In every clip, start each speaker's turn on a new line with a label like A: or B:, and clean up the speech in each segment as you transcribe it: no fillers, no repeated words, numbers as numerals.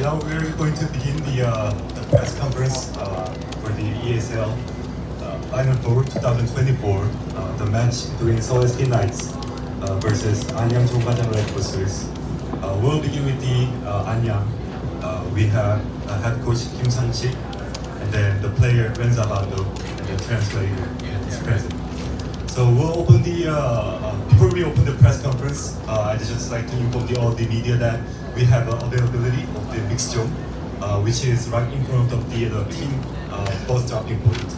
A: Now we're going to begin the press conference for the ESL Final Four 2024, the match between Seoul SK Knights versus Anyang Red Bullets. We'll begin with the Anyang. We have head coach Kim Sang-sik, and then the player Renza Bando, and the translator is present. So we'll open before we open the press conference, I'd just like to inform all the media that we have availability of the mixed zone, which is right in front of the team bus dropping point.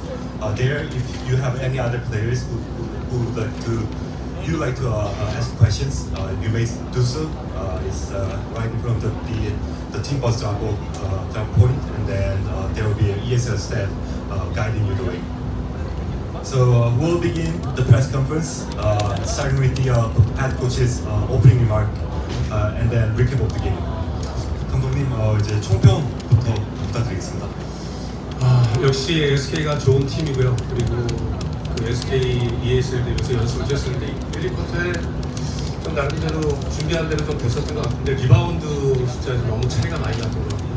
A: There, if you have any other players who would like to ask questions, you may do so. It's right in front of the team bus drop point, and then there will be an ESL staff guiding you the way. So we'll begin the press conference, starting with the head coach's opening remark, and then recap of the game. 감독님, 이제 총평부터 부탁드리겠습니다.
B: 역시 SK가 좋은 팀이고요. 그리고 그 SK ESL 대회에서 연습을 했었는데 1, 2쿼터에 좀 나름대로 준비한 대로 좀 됐었던 것 같은데 리바운드 숫자에서 너무 차이가 많이 났던 것 같고요.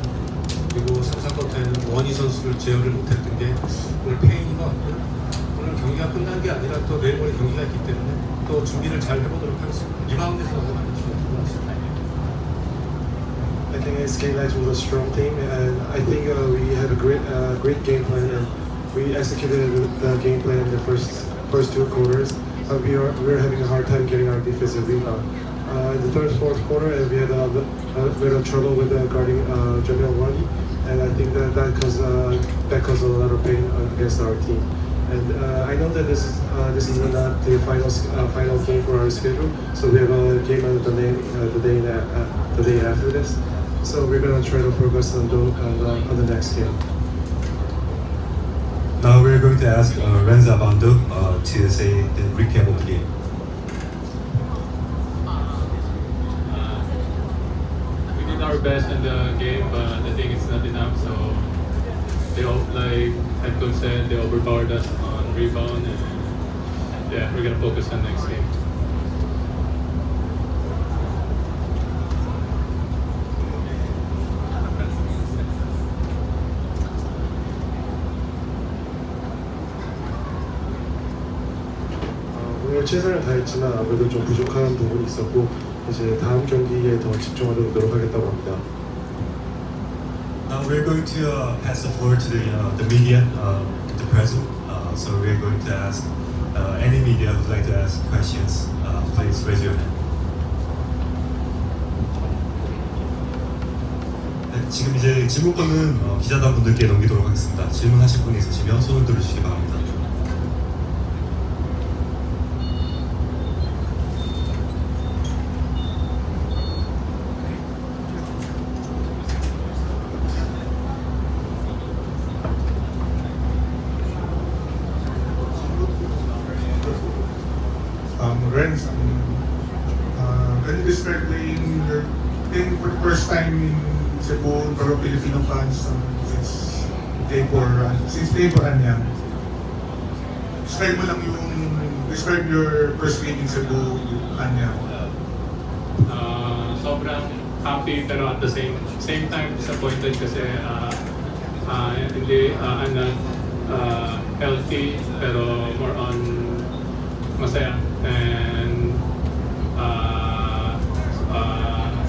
B: 그리고 3, 4쿼터에는 원희 선수를 제어를 못했던 게 오늘 페인인 것 같고요. 오늘 경기가 끝난 게 아니라 또 내일 모레 경기가 있기 때문에 또 준비를 잘 해보도록 하겠습니다. 리바운드에서 너무 많이 중요한 것 같습니다.
C: I think SK Knights was a strong team, and I think we had a great game plan, and we executed the game plan in the first two quarters. We were having a hard time getting our defensive rebound. In the third, fourth quarter, we had a bit of trouble with guarding Jamil Wani, and I think that caused a lot of pain against our team. And I know that this is not the final game for our schedule, so we have a game on the day after this. So we're gonna try to focus on the next game.
A: Now we're going to ask Renza Bando to say the recap of the game.
D: We did our best in the game, but I think it's not enough. So they all, like head coach said, they overpowered us on rebound, and yeah, we're gonna focus on next game.
C: 오늘 최선을 다했지만 아무래도 좀 부족한 부분이 있었고 이제 다음 경기에 더 집중하도록 노력하겠다고 합니다.
A: Now we're going to pass the floor to the media, the present. So we're going to ask any media who'd like to ask questions. Please raise your hand. 네, 지금 이제 질문권은 기자단분들께 넘기도록 하겠습니다. 질문하실 분이 있으시면 손을 들어주시기 바랍니다.
E: Renz, can you describe playing for the first time in Cebu for Filipino fans since playing for Anyang? Describe your first game in Cebu with Anyang.
D: Sobrang happy pero at the same time disappointed kasi hindi I'm not healthy pero more on masaya and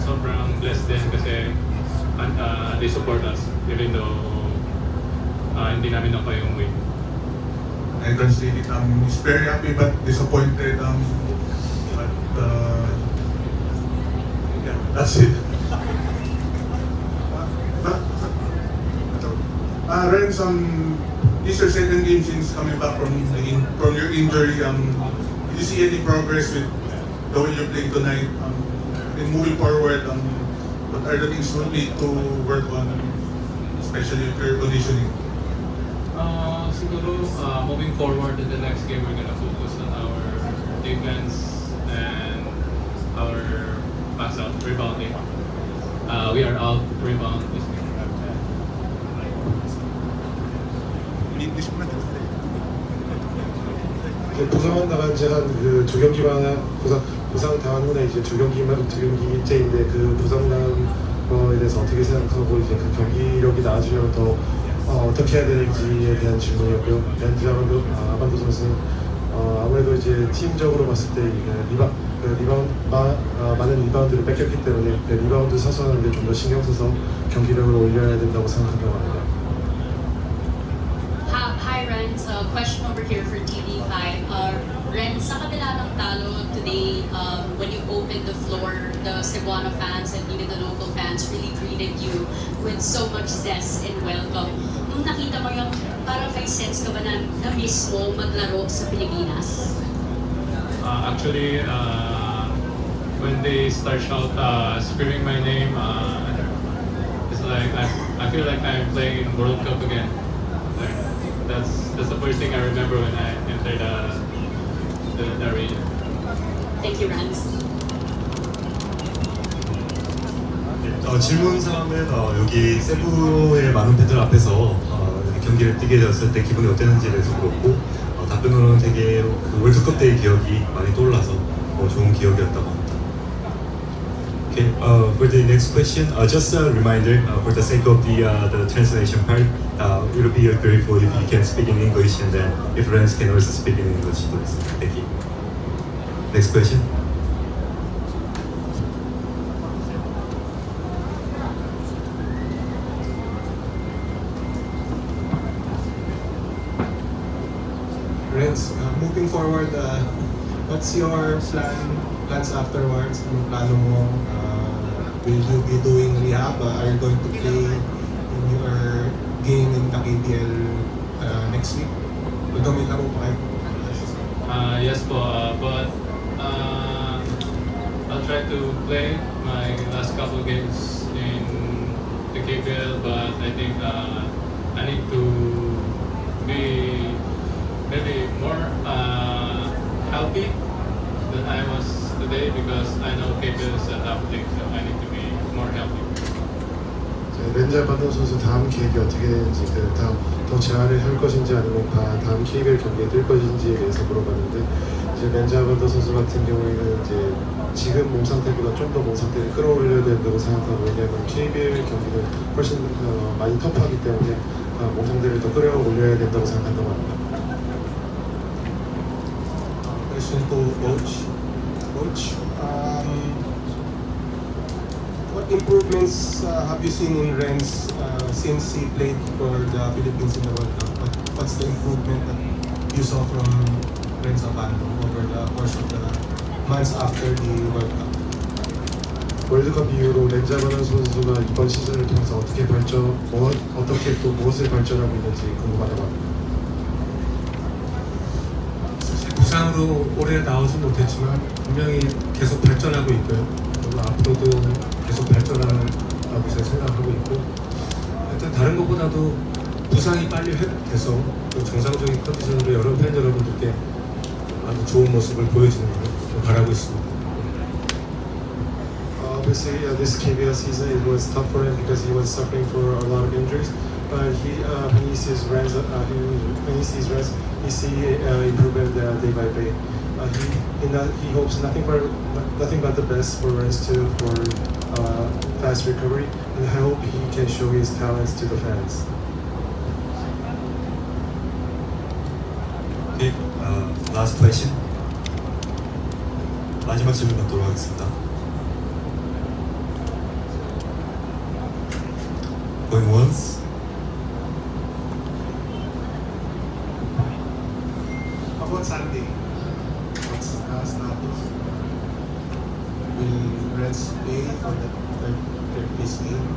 D: sobrang blessed din kasi they support us even though hindi namin ako yung win.
E: I can see it. He's very happy but disappointed. Yeah, that's it. Renz, this is your second game since coming back from your injury. Did you see any progress with the way you're playing tonight? And moving forward, what are the things you need to work on, especially with your conditioning?
D: Siguro moving forward in the next game, we're gonna focus on our defense and our pass out rebounding. We are out rebound this game.
E: discipline.
C: 이제 부상 나간 지 한 그 두 경기만 부상 당한 후에 이제 두 경기째인데 그 부상 당한 거에 대해서 어떻게 생각하고 이제 그 경기력이 나아지려면 더 어떻게 해야 되는지에 대한 질문이었고요. 렌즈 아반도 선수는 아무래도 이제 팀적으로 봤을 때 많은 리바운드를 뺏겼기 때문에 리바운드 사수하는데 좀 더 신경 써서 경기력을 올려야 된다고 생각한다고 합니다.
F: Hi Renz, question over here for TV5. Renz, sa kabila ng talo today, when you opened the floor, the Cebuano fans and even the local fans really greeted you with so much zest and welcome. Nung nakita mo yung parang may sense ka ba na miss mo maglaro sa Pilipinas?
D: Actually, when they start screaming my name, it's like I feel like I'm playing in World Cup again. Like, that's the first thing I remember when I entered the arena.
F: Thank you, Renz.
A: 질문 사항은 여기 세부의 많은 팬들 앞에서 경기를 뛰게 되었을 때 기분이 어땠는지에 대해서 물었고 답변으로는 되게 그 월드컵 때의 기억이 많이 떠올라서 좋은 기억이었다고 합니다. Okay, for the next question, just a reminder for the sake of the translation part, it would be grateful if you can speak in English and then if Renz can also speak in English, please. Thank you. Next question.
G: Renz, moving forward, what's your plans afterwards? Anong plano mo? Will you be doing rehab? Are you going to play in your game in the KPL next week? Although may laro pa kayo.
D: Yes po, but I'll try to play my last couple games in the KPL, but I think I need to be maybe more healthy than I was today because I know KPL is a tough league, so I need to be more healthy.
C: 렌즈 아반도 선수 다음 계획이 어떻게 되는지 다음 더 재활을 할 것인지 아니면 다음 KBL 경기에 뛸 것인지에 대해서 물어봤는데 이제 렌즈 아반도 선수 같은 경우에는 이제 지금 몸 상태보다 좀 더 몸 상태를 끌어올려야 된다고 생각하고 왜냐하면 KBL 경기는 훨씬 많이 터프하기 때문에 몸 상태를 더 끌어올려야 된다고 생각한다고 합니다.
G: Question to Coach. Coach, what improvements have you seen in Renz since he played for the Philippines in the World Cup? What's the improvement that you saw from Renz Abando over the course of the months after the World Cup?
C: 월드컵 이후로 렌즈 아반도 선수가 이번 시즌을 통해서 어떻게 또 무엇을 발전하고 있는지 궁금하다고 합니다.
B: 부상으로 올해 나오지 못했지만 분명히 계속 발전하고 있고요. 그리고 앞으로도 계속 발전하라고 제가 생각하고 있고 하여튼 다른 것보다도 부상이 빨리 회복돼서 또 정상적인 컨디션으로 여러 팬 여러분들께 아주 좋은 모습을 보여주는 걸 바라고 있습니다.
C: Obviously, this KBL season it was tough for him because he was suffering for a lot of injuries. But when he sees Renz, he sees improvement day by day. He hopes nothing but the best for Renz too for fast recovery, and I hope he can show his talents to the fans.
A: Okay, last question. 마지막 질문 받도록 하겠습니다. Going once.
G: About Sunday, what's the status? Will Renz play for the third place game?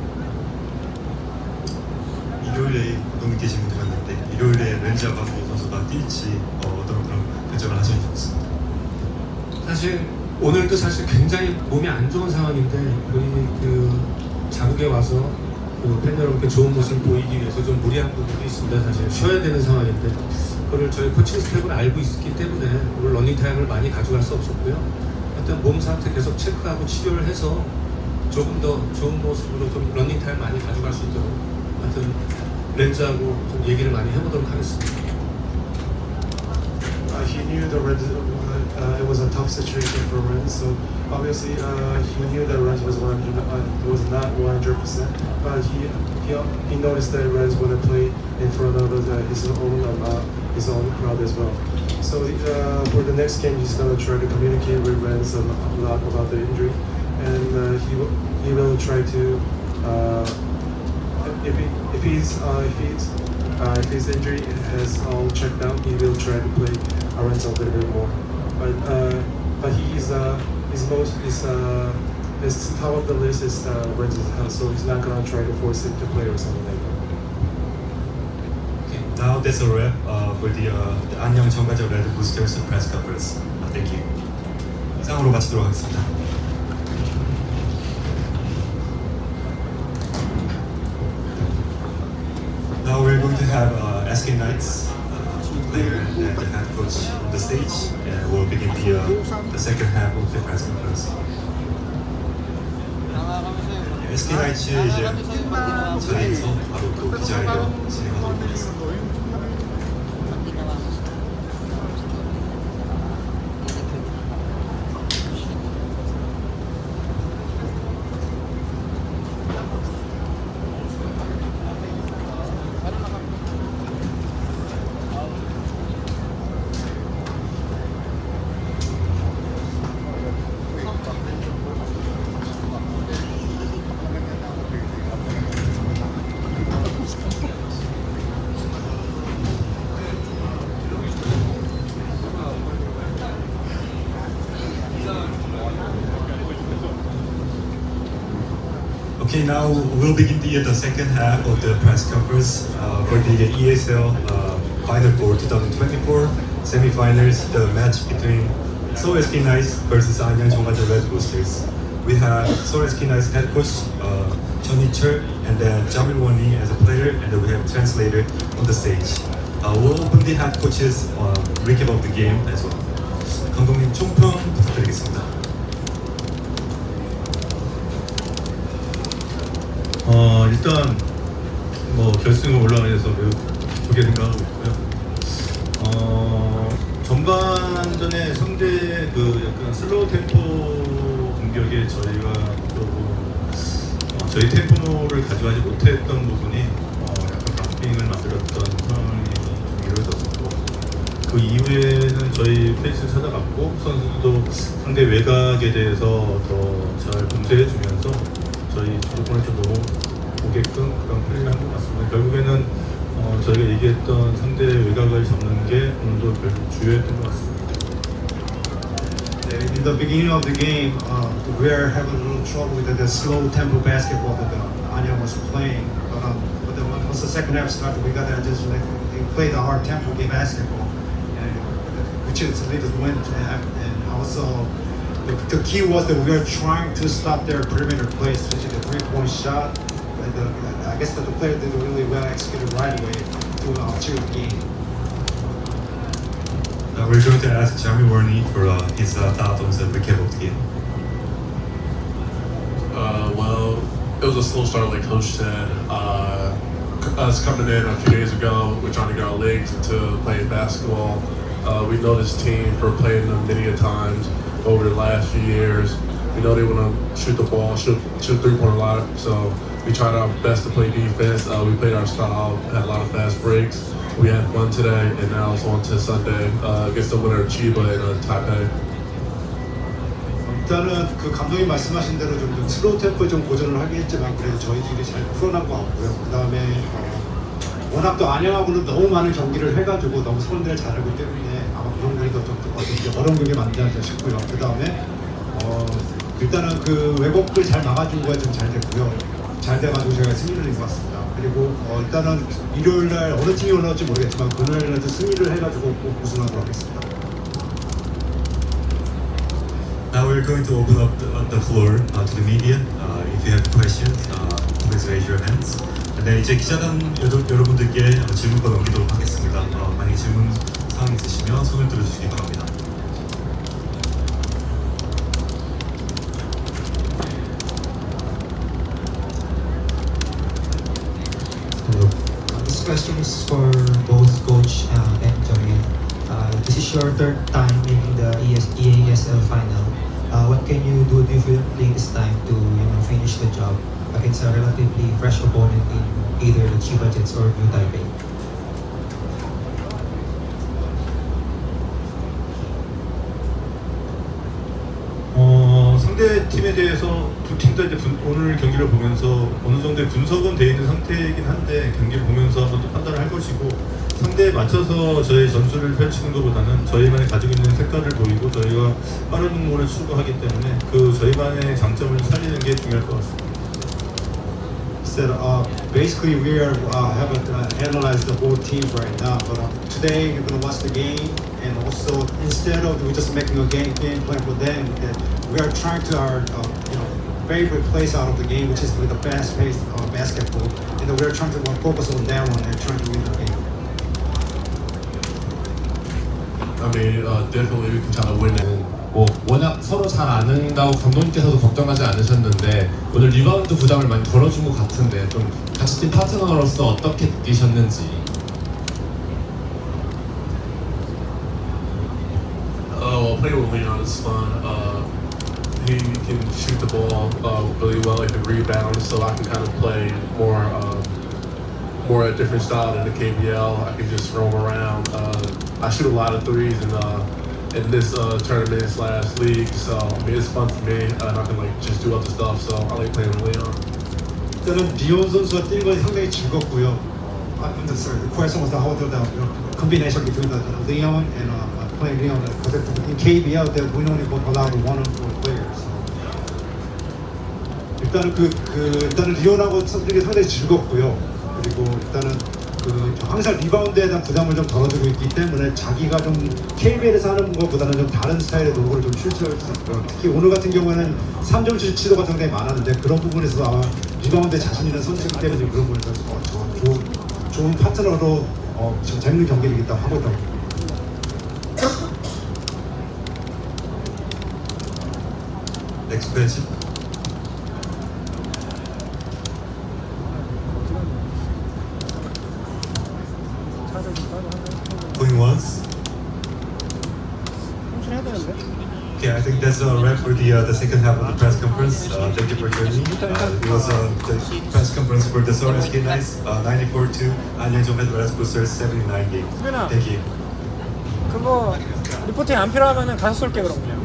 A: 일요일에 농민께 질문 드렸는데 일요일에 렌즈 아반도 선수가 뛸지 어떤 그런 결정을 하시는지 묻습니다.
B: 사실 오늘도 사실 굉장히 몸이 안 좋은 상황인데 우리 그 자국에 와서 그 팬 여러분께 좋은 모습을 보이기 위해서 좀 무리한 부분이 있습니다. 사실 쉬어야 되는 상황인데 그걸 저희 코칭 스태프는 알고 있기 때문에 오늘 러닝 타임을 많이 가져갈 수 없었고요. 하여튼 몸 상태 계속 체크하고 치료를 해서 조금 더 좋은 모습으로 좀 러닝 타임 많이 가져갈 수 있도록 하여튼 렌즈하고 좀 얘기를 많이 해보도록 하겠습니다.
C: He knew the Reds, it was a tough situation for Reds, so obviously he knew that Reds was not 100%, but he noticed that Reds want to play in front of his own crowd as well. So for the next game, he's gonna try to communicate with Reds a lot about the injury, and he will try to if his injury has all checked out, he will try to play Reds a little bit more. But his top of the list is Reds' house, so he's not gonna try to force him to play or something like that.
A: Okay, now that's a wrap for the 안녕 정가자 Red Boosters press conference. Thank you. 이상으로 마치도록 하겠습니다. Now we're going to have SK Knights player and the head coach on the stage, and we'll begin the second half of the press conference. SK Knights 이제 자리에서 바로 또 기자회견 진행하도록 하겠습니다. Okay, now we'll begin the second half of the press conference for the ESL Final Four 2024 semifinals, the match between Seoul SK Knights versus Anyang Red Boosters. We have Seoul SK Knights head coach Chun Hee-chul and then Jamil Woni as a player, and then we have translator on the stage. We'll open the head coach's recap of the game as well. 감독님 총평 부탁드리겠습니다.
H: 일단 뭐 결승에 올라가게 돼서 매우 기쁘게 생각하고 있고요. 전반전에 상대 그 약간 슬로우 템포 공격에 저희가 저희 템포를 가져가지 못했던 부분이 약간 박빙을 만들었던 상황이 좀 이루어졌었고, 그 이후에는 저희 페이스를 찾아갔고 선수들도 상대 외곽에 대해서 더 잘 봉쇄해주면서 저희 주도권을 좀 넘어오게끔 그런 플레이를 한 것 같습니다. 결국에는 저희가 얘기했던 상대 외곽을 잡는 게 오늘도 결국 주요했던 것 같습니다.
I: In the beginning of the game, we were having a little trouble with the slow tempo basketball that Anyang was playing. But then once the second half started, we got to just play the hard tempo game basketball, and which is lead us win. And also, the key was that we were trying to stop their perimeter play, especially the three-point shot. I guess that the player did really well executed right away to achieve the game.
A: We're going to ask Jamil Woni for his thoughts on the recap of the game.
J: Well, it was a slow start, like Coach said. Us coming in a few days ago, we're trying to get our legs into playing basketball. We know this team for playing them many a times over the last few years. We know they want to shoot the ball, shoot three-point a lot. So we tried our best to play defense. We played our style, had a lot of fast breaks. We had fun today, and now it's on to Sunday against the winner Chiba in Taipei.
I: 일단은 그 감독님 말씀하신 대로 좀 슬로우 템포 좀 고전을 하긴 했지만 그래도 저희들이 잘 풀어난 것 같고요. 그 다음에 워낙 또 안양하고는 너무 많은 경기를 해가지고 너무 선들을 잘하기 때문에 아마 그런 분이 더 어려운 경기 만들지 않을까 싶고요. 그 다음에 일단은 그 왜곡을 잘 막아준 거에 좀 잘 됐고요. 잘 돼가지고 저희가 승리를 낸 것 같습니다. 그리고 일단은 일요일날 어느 팀이 올라올지 모르겠지만 그날에도 승리를 해가지고 꼭 우승하도록 하겠습니다.
A: Now we're going to open up the floor to the media. If you have questions, please raise your hands. 네, 이제 기자단 여러분들께 질문과 넘기도록 하겠습니다. 만약 질문 사항 있으시면 손을 들어주시기 바랍니다.
K: This question is for both Coach and Joey. This is your third time making the EASL final. What can you do differently this time to finish the job against a relatively fresh opponent in either the Chiba Jets or New Taipei?
H: 상대 팀에 대해서 두 팀 다 이제 오늘 경기를 보면서 어느 정도의 분석은 되어 있는 상태이긴 한데 경기를 보면서 한번 또 판단을 할 것이고 상대에 맞춰서 저희 전술을 펼치는 것보다는 저희만이 가지고 있는 색깔을 보이고 저희가 빠른 공을 추구하기 때문에 그 저희만의 장점을 살리는 게 중요할 것 같습니다.
I: Said, basically we are haven't analyzed the whole team right now, but today you're gonna watch the game, and also instead of we just making a game plan for them, that we are trying to our favorite place out of the game, which is with the fast-paced basketball, and we are trying to focus on that one and trying to win the game.
J: I mean, definitely we can try to win it.
L: 뭐 워낙 서로 잘 아는다고 감독님께서도 걱정하지 않으셨는데 오늘 리바운드 부담을 많이 덜어준 것 같은데 좀 같이 팀 파트너로서 어떻게 느끼셨는지.
J: Well, playing with Leon is fun. He can shoot the ball really well. He can rebound, so I can kind of play more a different style than the KBL. I can just roam around. I shoot a lot of threes in this tournament / league, so I mean it's fun for me, and I can like just do other stuff. So I like playing with Leon.
I: 일단은 리온 선수가 뛰는 건 상당히 즐겁고요. I'm sorry, the question was how the combination between the Leon and playing Leon. Because in KBL, we only allow 1-on-4 players. 일단은 일단은 리온하고 뛰는 게 상당히 즐겁고요. 그리고 일단은 항상 리바운드에 대한 부담을 좀 덜어주고 있기 때문에 자기가 좀 KBL에서 하는 것보다는 좀 다른 스타일의 농구를 좀 출제할 수 있고요. 특히 오늘 같은 경우에는 3점 슛 시도가 상당히 많았는데 그런 부분에서 아마 리바운드에 자신 있는 선수이기 때문에 그런 부분에서 좋은 파트너로 지금 재밌는 경기를 일단 하고 있다고 봅니다.
A: Next question. Going once. Okay, I think that's a wrap for the second half of the press conference. Thank you for joining. It was the press conference for the Seoul SK Knights 94-2 Anyang Boosters 79 game. Thank you.
M: 그거 리포팅 안 필요하면은 가서 쏠게 그럼 그냥.